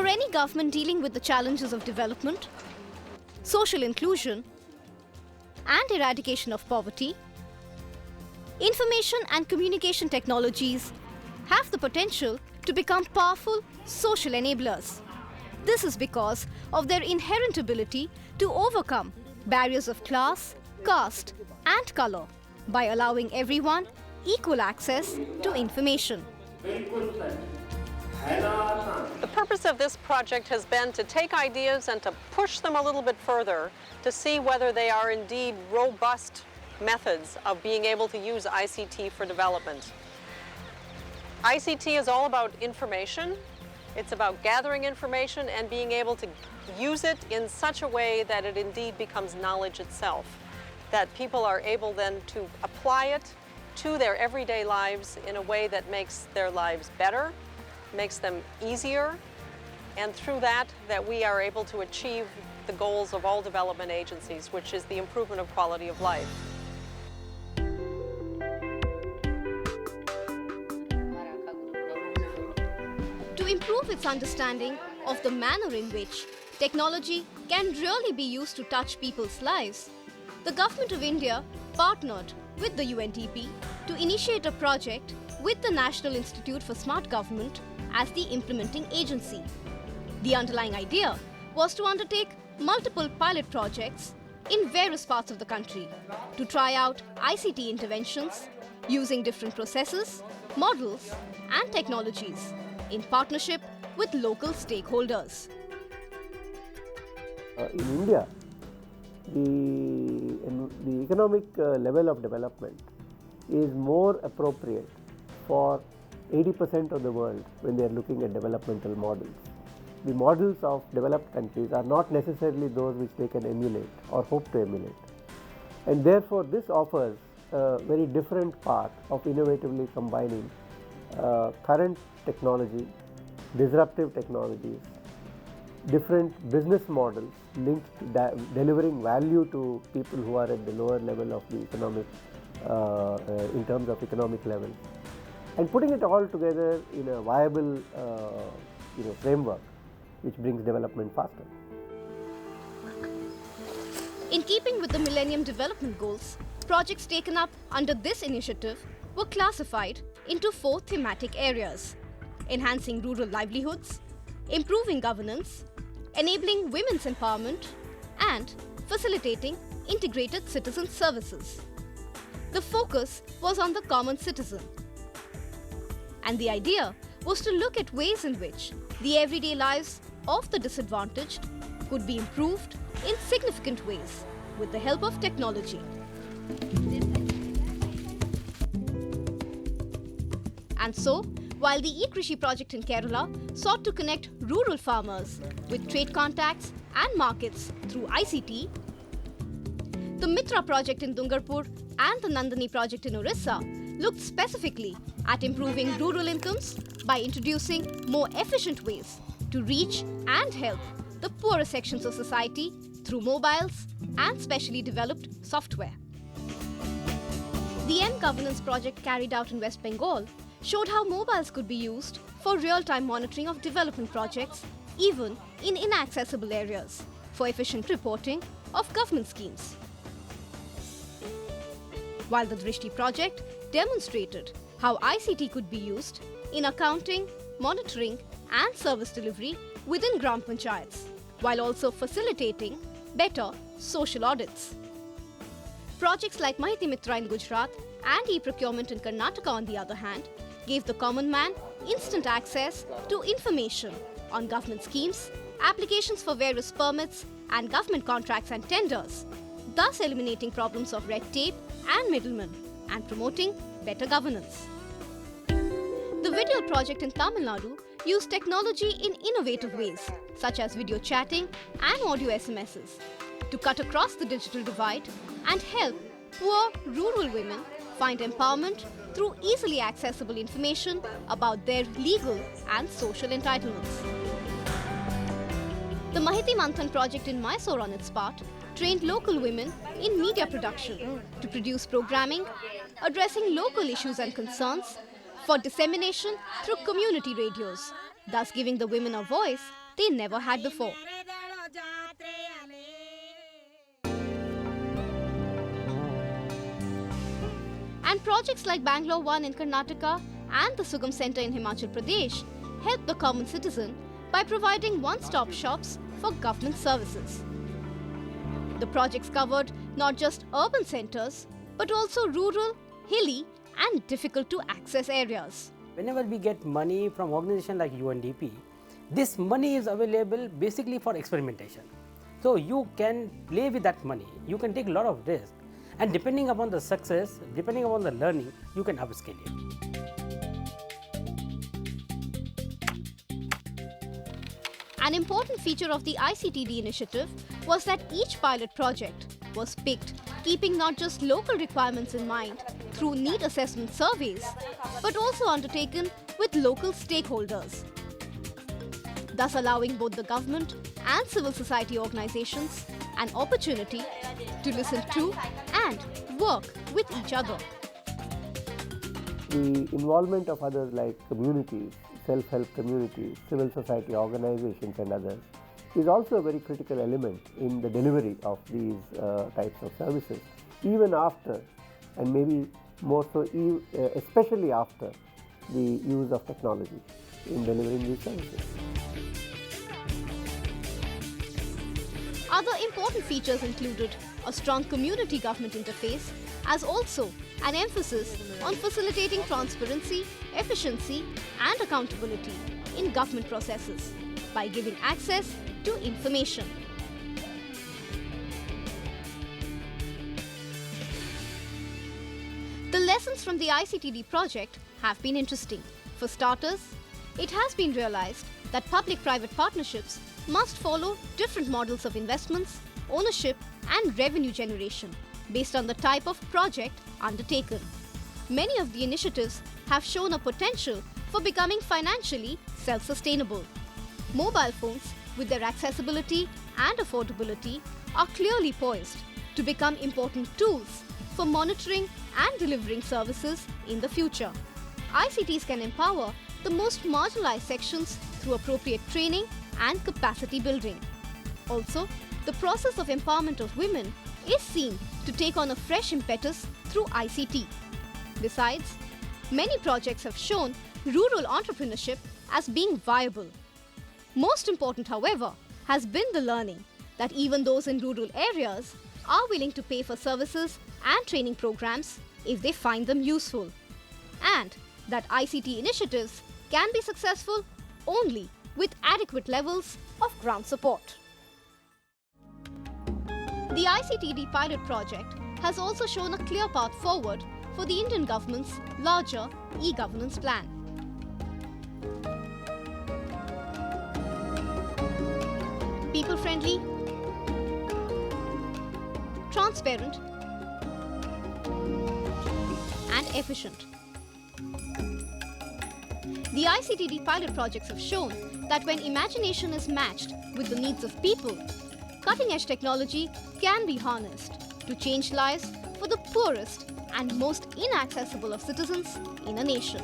For any government dealing with the challenges of development, social inclusion, and eradication of poverty, information and communication technologies have the potential to become powerful social enablers. This is because of their inherent ability to overcome barriers of class, caste, and color by allowing everyone equal access to information. The purpose of this project has been to take ideas and to push them a little bit further to see whether they are indeed robust methods of being able to use ICT for development. ICT is all about information. It's about gathering information and being able to use it in such a way that it indeed becomes knowledge itself, that people are able then to apply it to their everyday lives in a way that makes their lives better, makes them easier, and through that we are able to achieve the goals of all development agencies, which is the improvement of quality of life. To improve its understanding of the manner in which technology can really be used to touch people's lives, the Government of India partnered with the UNDP to initiate a project with the National Institute for Smart Government as the implementing agency. The underlying idea was to undertake multiple pilot projects in various parts of the country to try out ICT interventions using different processes, models, and technologies in partnership with local stakeholders. In India, the economic level of development is more appropriate for 80% of the world when they are looking at developmental models. The models of developed countries are not necessarily those which they can emulate or hope to emulate. And therefore, this offers a very different path of innovatively combining current technology, disruptive technologies, different business models linked to delivering value to people who are at the lower level of the economic, in terms of economic level, and putting it all together in a viable framework which brings development faster. In keeping with the Millennium Development Goals, projects taken up under this initiative were classified into 4 thematic areas: enhancing rural livelihoods, improving governance, enabling women's empowerment, and facilitating integrated citizen services. The focus was on the common citizen, and the idea was to look at ways in which the everyday lives of the disadvantaged could be improved in significant ways with the help of technology. And so, while the eKrishi project in Kerala sought to connect rural farmers with trade contacts and markets through ICT, the Mitra project in Dungarpur and the Nandini project in Orissa looked specifically at improving rural incomes by introducing more efficient ways to reach and help the poorer sections of society through mobiles and specially developed software. The M-Governance project carried out in West Bengal showed how mobiles could be used for real-time monitoring of development projects, even in inaccessible areas, for efficient reporting of government schemes. While the Drishti project demonstrated how ICT could be used in accounting, monitoring, and service delivery within Gram Panchayats, while also facilitating better social audits. Projects like Mahiti Mitra in Gujarat and e-procurement in Karnataka, on the other hand, gave the common man instant access to information on government schemes, applications for various permits, and government contracts and tenders, thus eliminating problems of red tape and middlemen and promoting better governance. The video project in Tamil Nadu used technology in innovative ways, such as video chatting and audio SMSs, to cut across the digital divide and help poor rural women find empowerment through easily accessible information about their legal and social entitlements. The Mahiti Manthan project in Mysore, on its part, trained local women in media production to produce programming addressing local issues and concerns for dissemination through community radios, thus giving the women a voice they never had before. And projects like Bangalore One in Karnataka and the Sugam Centre in Himachal Pradesh help the common citizen by providing one-stop shops for government services. The projects covered not just urban centres but also rural, hilly and difficult to access areas. Whenever we get money from organizations like UNDP, this money is available basically for experimentation. So you can play with that money, you can take a lot of risk, and depending upon the success, depending upon the learning, you can upscale it. An important feature of the ICTD initiative was that each pilot project was picked keeping not just local requirements in mind through need assessment surveys, but also undertaken with local stakeholders, thus allowing both the government and civil society organizations an opportunity to listen to and work with each other. The involvement of others like communities, self-help communities, civil society organizations and others is also a very critical element in the delivery of these types of services, even after, and maybe more so especially after, the use of technology in delivering these services. Other important features included a strong community government interface, as also an emphasis on facilitating transparency, efficiency and accountability in government processes by giving access to information. The lessons from the ICTD project have been interesting. For starters, it has been realized that public-private partnerships must follow different models of investments, ownership and revenue generation based on the type of project undertaken. Many of the initiatives have shown a potential for becoming financially self-sustainable. Mobile phones, with their accessibility and affordability, are clearly poised to become important tools for monitoring and delivering services in the future. ICTs can empower the most marginalized sections through appropriate training and capacity building. Also, the process of empowerment of women is seen to take on a fresh impetus through ICT. Besides, many projects have shown rural entrepreneurship as being viable. Most important, however, has been the learning that even those in rural areas are willing to pay for services and training programs if they find them useful, and that ICT initiatives can be successful only with adequate levels of ground support. The ICTD pilot project has also shown a clear path forward for the Indian government's larger e-governance plan. People-friendly, transparent, and efficient. The ICTD pilot projects have shown that when imagination is matched with the needs of people, cutting-edge technology can be harnessed to change lives for the poorest and most inaccessible of citizens in a nation.